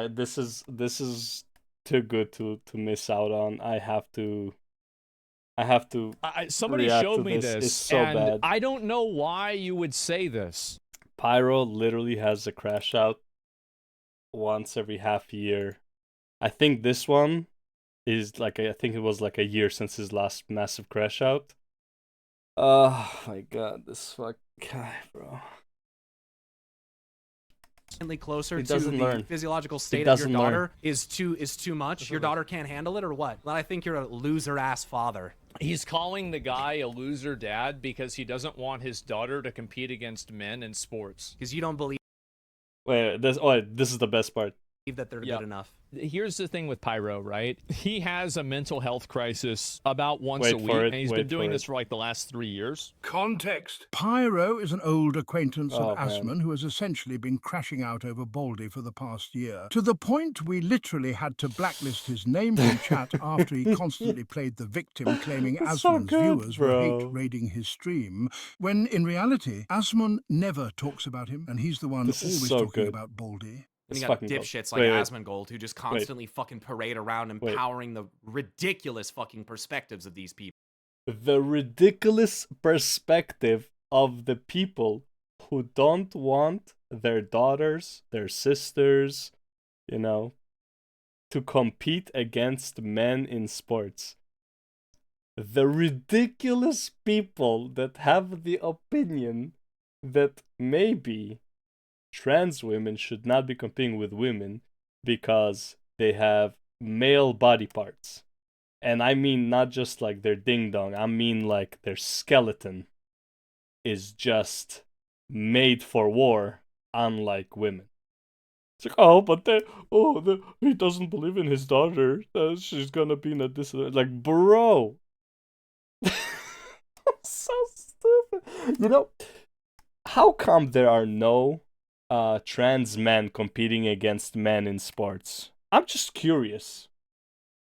This is too good to miss out on. I have to Somebody react showed to me this. It's this, so and bad. I don't know why you would say this. Pyro literally has a crash out once every half year. I think this one is like I think it was like a year since his last massive crash out. Oh my god, this fuck guy, bro. Closer He to doesn't the learn. physiological He state of your doesn't learn. daughter is too much. Your daughter can't handle it, or what? Well, I think you're a loser ass father. He's calling the guy a loser dad because he doesn't want his daughter to compete against men in sports. Because you don't believe This is the best part. that they're Yeah. good enough. Here's the thing with Pyro, right? He has a mental health crisis about once Wait a week, for it, and he's wait been for doing it. this for like the last 3 years. Context. Pyro is an old acquaintance Oh, of man. Asman who has essentially been crashing out over Baldy for the past year, to the point we literally had to blacklist his name from chat after he constantly played the victim, claiming It's so Asman's good, viewers were hate bro. raiding his stream, when in reality, Asman never talks about him, and he's the one This is always so talking good. about Baldy. And It's you got fucking gold. dipshits like Wait, Asmongold who just constantly fucking parade around empowering the ridiculous fucking perspectives of these people. The ridiculous perspective of the people who don't want their daughters, their sisters, to compete against men in sports. The ridiculous people that have the opinion that maybe trans women should not be competing with women because they have male body parts. And I mean not just like their ding dong, I mean like their skeleton is just made for war, unlike women. It's like, he doesn't believe in his daughter. She's gonna be in a disadvantage. Like, bro, so stupid. How come there are no trans men competing against men in sports? I'm just curious.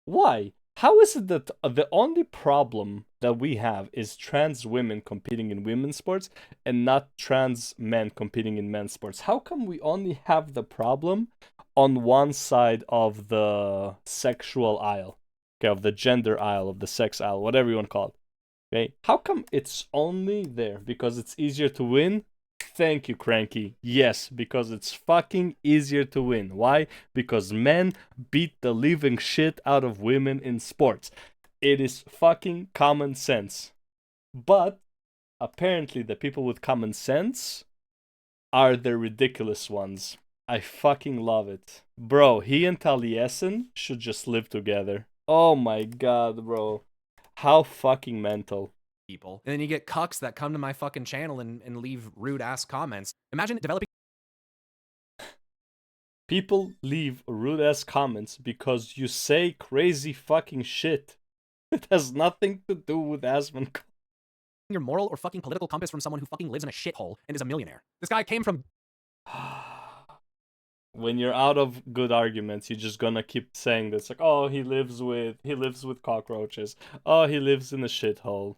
Why? How is it that the only problem that we have is trans women competing in women's sports and not trans men competing in men's sports? How come we only have the problem on one side of the sexual aisle? Okay, of the gender aisle, of the sex aisle, whatever you want to call it. Okay, how come it's only there? Because it's easier to win? Thank you, Cranky. Yes, because it's fucking easier to win. Why? Because men beat the living shit out of women in sports. It is fucking common sense. But apparently the people with common sense are the ridiculous ones. I fucking love it. Bro, he and Taliesin should just live together. Oh my god, bro. How fucking mental. People. And then you get cucks that come to my fucking channel and leave rude ass comments. Imagine developing. People leave rude ass comments because you say crazy fucking shit. It has nothing to do with Asmon. Your moral or fucking political compass from someone who fucking lives in a shithole and is a millionaire. This guy came from. When you're out of good arguments, you're just gonna keep saying this, like, oh, he lives with cockroaches. Oh, he lives in a shithole.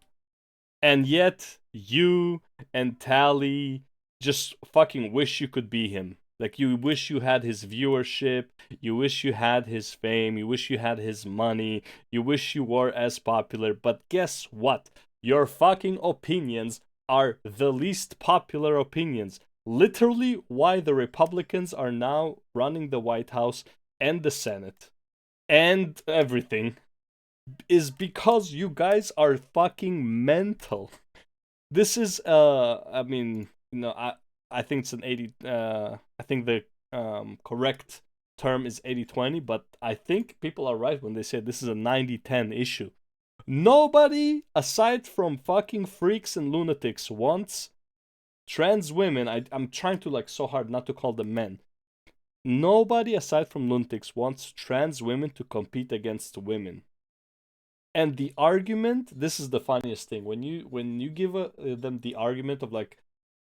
And yet, you and Tally just fucking wish you could be him. Like, you wish you had his viewership, you wish you had his fame, you wish you had his money, you wish you were as popular, but guess what? Your fucking opinions are the least popular opinions. Literally why the Republicans are now running the White House and the Senate and everything is because you guys are fucking mental. This is I mean, I think it's an 80 I think the correct term is 80-20, but I think people are right when they say this is a 90-10 issue. Nobody aside from fucking freaks and lunatics wants trans women. I'm trying to like so hard not to call them men. Nobody aside from lunatics wants trans women to compete against women. And the argument, this is the funniest thing, when you give them the argument of like,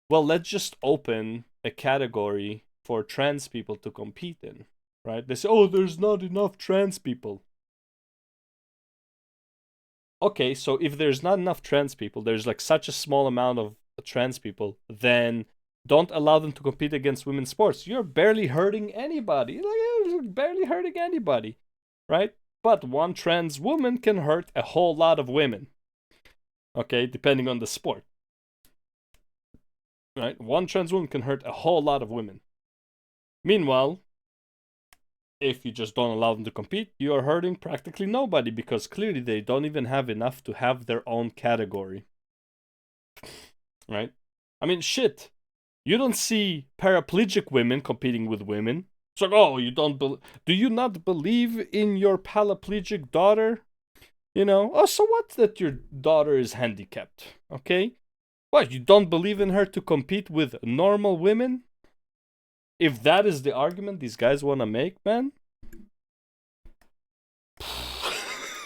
well, let's just open a category for trans people to compete in, right? They say, oh, there's not enough trans people. Okay, so if there's not enough trans people, there's like such a small amount of trans people, then don't allow them to compete against women's sports. You're barely hurting anybody. Like, you're barely hurting anybody, right? But one trans woman can hurt a whole lot of women. Okay, depending on the sport. Right? One trans woman can hurt a whole lot of women. Meanwhile, if you just don't allow them to compete, you are hurting practically nobody, because clearly they don't even have enough to have their own category. Right? I mean, shit. You don't see paraplegic women competing with women. It's like, oh, do you not believe in your paraplegic daughter? You know, oh, so what that your daughter is handicapped, okay? What, you don't believe in her to compete with normal women? If that is the argument these guys want to make, man.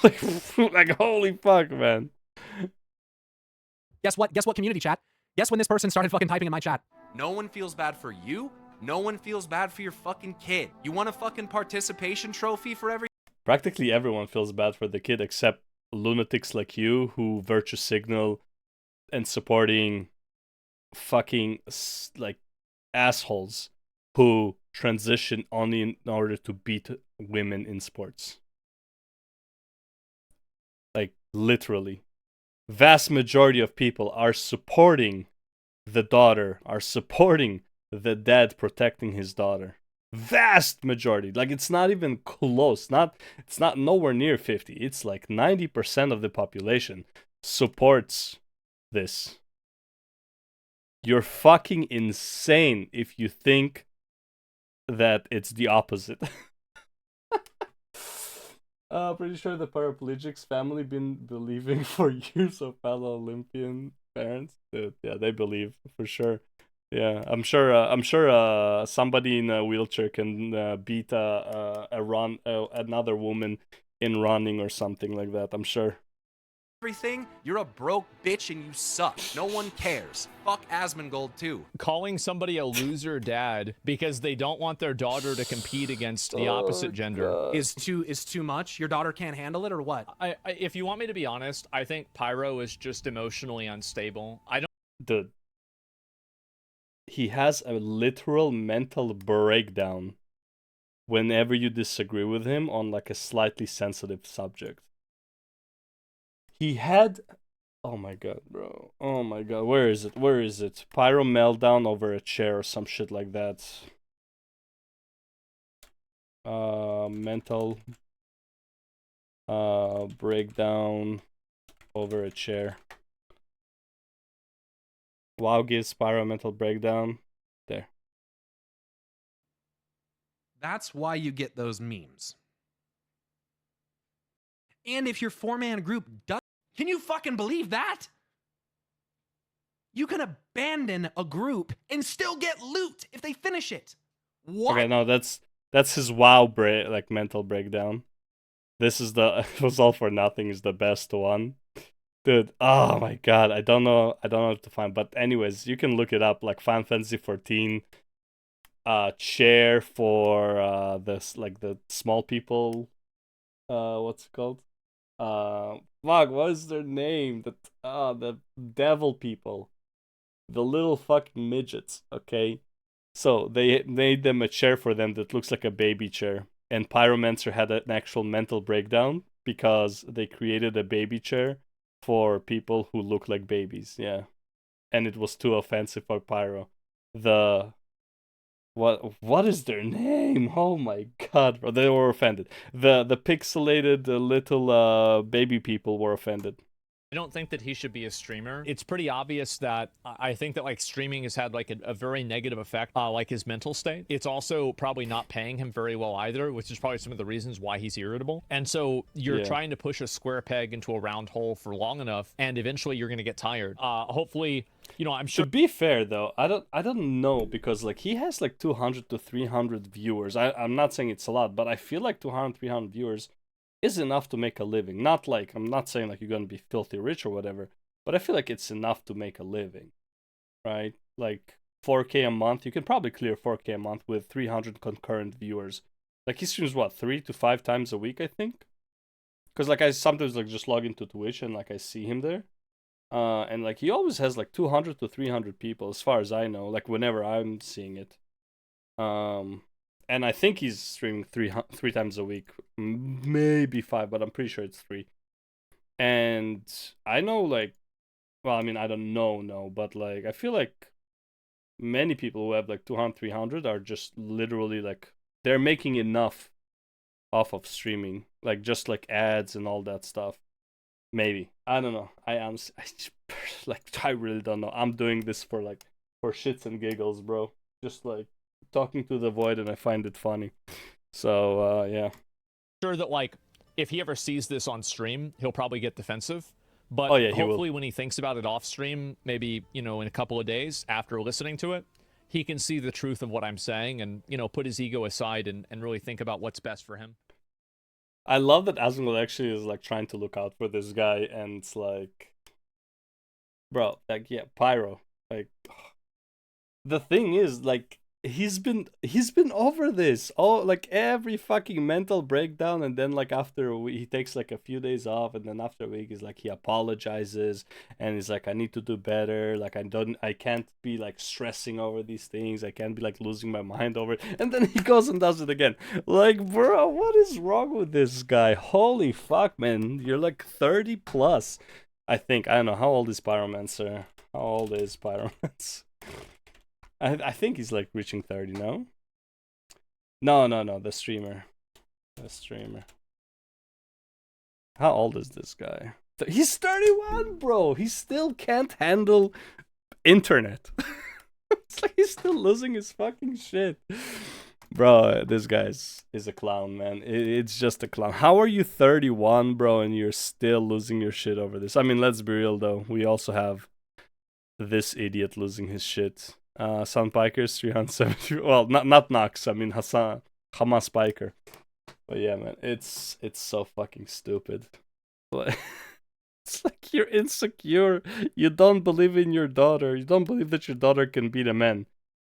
like, holy fuck, man. Guess what? Guess what, community chat? Guess when this person started fucking typing in my chat? No one feels bad for you. No one feels bad for your fucking kid. You want a fucking participation trophy for every... Practically everyone feels bad for the kid except lunatics like you who virtue signal and supporting fucking like assholes who transition only in order to beat women in sports. Like, literally. Vast majority of people are supporting the daughter, are supporting the dad protecting his daughter. Vast majority. Like, it's not even close. It's not nowhere near 50. It's like 90% of the population supports this. You're fucking insane if you think that it's the opposite. Pretty sure the paraplegics family been believing for years of fellow Olympian parents. Dude, yeah, they believe for sure. Yeah, I'm sure somebody in a wheelchair can beat another woman in running or something like that. I'm sure. Everything, you're a broke bitch and you suck. No one cares. Fuck Asmongold too. Calling somebody a loser dad because they don't want their daughter to compete against the opposite gender Is too much? Your daughter can't handle it, or what? if you want me to be honest, I think Pyro is just emotionally unstable. I don't. Dude, he has a literal mental breakdown whenever you disagree with him on like a slightly sensitive subject. He had, oh my god, bro. Oh my god, where is it? Where is it? Pyro meltdown over a chair or some shit like that. Mental breakdown over a chair. WoW gives Pyro a mental breakdown. There. That's why you get those memes. And if your 4-man group does... Can you fucking believe that? You can abandon a group and still get loot if they finish it. What? Okay, no, that's his WoW mental breakdown. This is the it was all for nothing is the best one. Dude, oh my god, I don't know what to find, but anyways, you can look it up, like Final Fantasy 14 chair for this, like, the small people, what's it called? Fuck, what is their name? The devil people. The little fucking midgets, okay? So they made them a chair for them that looks like a baby chair. And Pyromancer had an actual mental breakdown because they created a baby chair for people who look like babies, yeah. And it was too offensive for Pyro. What is their name? Oh my god, bro. They were offended. The pixelated little baby people were offended. I don't think that he should be a streamer. It's pretty obvious that I think that like streaming has had like a very negative effect, like his mental state. It's also probably not paying him very well either, which is probably some of the reasons why he's irritable. And so you're trying to push a square peg into a round hole for long enough, and eventually you're going to get tired. Hopefully, you know, I'm sure. To be fair though, I don't know, because like he has like 200 to 300 viewers. I'm not saying it's a lot, but I feel like 200, 300 viewers is enough to make a living. Not like, I'm not saying like you're gonna be filthy rich or whatever, but I feel like it's enough to make a living, right? Like 4K a month, you can probably clear 4K a month with 300 concurrent viewers. Like he streams what, 3 to 5 times a week, I think. Because like I sometimes like just log into Twitch and like I see him there. And like he always has like 200 to 300 people, as far as I know. Like whenever I'm seeing it. And I think he's streaming three times a week, maybe 5, but I'm pretty sure it's 3. And I know like, well, I mean I don't know, no, but like I feel like many people who have like 200, 300 are just literally like they're making enough off of streaming, like just like ads and all that stuff. Maybe, I don't know. I really don't know. I'm doing this for like for shits and giggles, bro. Just like talking to the void, and I find it funny. So yeah. Sure that like if he ever sees this on stream, he'll probably get defensive. But Oh, yeah, he will. hopefully when he thinks about it off stream, maybe, you know, in a couple of days after listening to it, he can see the truth of what I'm saying and, you know, put his ego aside and really think about what's best for him. I love that Asmongold actually is like trying to look out for this guy, and it's like, bro, like yeah, Pyro. Like, the thing is, like, he's been over this all like every fucking mental breakdown, and then like after a week, he takes like a few days off, and then after a week he's like he apologizes and he's like I need to do better, like I can't be like stressing over these things, I can't be like losing my mind over it, and then he goes and does it again. Like, bro, what is wrong with this guy? Holy fuck, man, you're like 30 plus, I think. I don't know, how old is Pyromancer? How old is Pyromancer? I think he's like reaching 30 now. No, the streamer. The streamer. How old is this guy? He's 31, bro. He still can't handle internet. It's like he's still losing his fucking shit. Bro, this guy is a clown, man. It's just a clown. How are you 31, bro, and you're still losing your shit over this? I mean, let's be real, though. We also have this idiot losing his shit. Sun Pikers 370. Well, not Nox. I mean Hamas Piker. But yeah, man, it's so fucking stupid. It's like you're insecure. You don't believe in your daughter. You don't believe that your daughter can beat a man.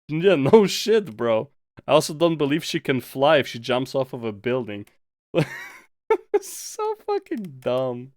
Yeah, no shit, bro. I also don't believe she can fly if she jumps off of a building. So fucking dumb.